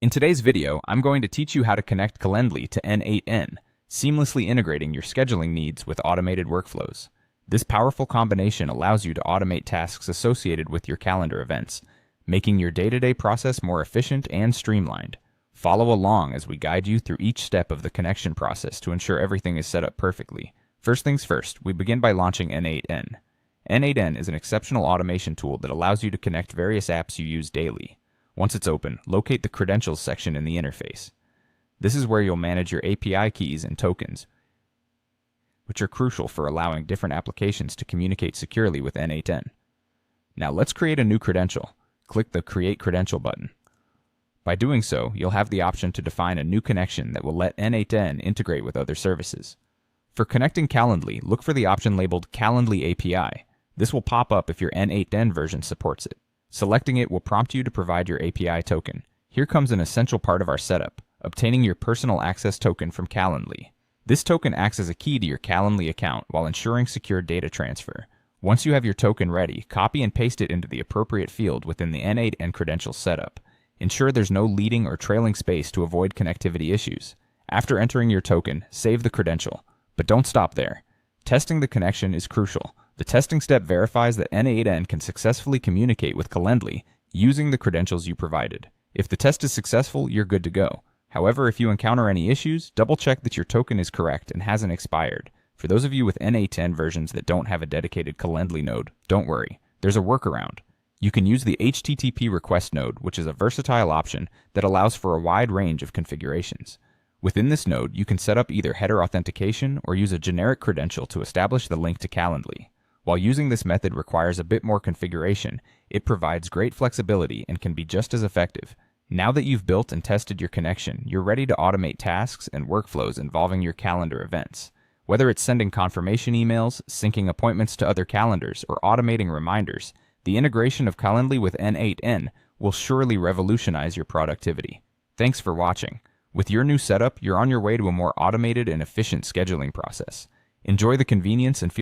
In today's video, I'm going to teach you how to connect Calendly to n8n, seamlessly integrating your scheduling needs with automated workflows. This powerful combination allows you to automate tasks associated with your calendar events, making your day-to-day process more efficient and streamlined. Follow along as we guide you through each step of the connection process to ensure everything is set up perfectly. First things first, we begin by launching n8n. n8n is an exceptional automation tool that allows you to connect various apps you use daily. Once it's open, locate the Credentials section in the interface. This is where you'll manage your API keys and tokens, which are crucial for allowing different applications to communicate securely with n8n. Now let's create a new credential. Click the Create Credential button. By doing so, you'll have the option to define a new connection that will let n8n integrate with other services. For connecting Calendly, look for the option labeled Calendly API. This will pop up if your n8n version supports it. Selecting it will prompt you to provide your API token. Here comes an essential part of our setup, obtaining your personal access token from Calendly. This token acts as a key to your Calendly account while ensuring secure data transfer. Once you have your token ready, copy and paste it into the appropriate field within the n8n credential setup. Ensure there's no leading or trailing space to avoid connectivity issues. After entering your token, save the credential. But don't stop there. Testing the connection is crucial. The testing step verifies that n8n can successfully communicate with Calendly using the credentials you provided. If the test is successful, you're good to go. However, if you encounter any issues, double-check that your token is correct and hasn't expired. For those of you with n8n versions that don't have a dedicated Calendly node, don't worry. There's a workaround. You can use the HTTP request node, which is a versatile option that allows for a wide range of configurations. Within this node, you can set up either header authentication or use a generic credential to establish the link to Calendly. While using this method requires a bit more configuration, it provides great flexibility and can be just as effective. Now that you've built and tested your connection, you're ready to automate tasks and workflows involving your calendar events. Whether it's sending confirmation emails, syncing appointments to other calendars, or automating reminders, the integration of Calendly with n8n will surely revolutionize your productivity. Thanks for watching. With your new setup, you're on your way to a more automated and efficient scheduling process. Enjoy the convenience and feel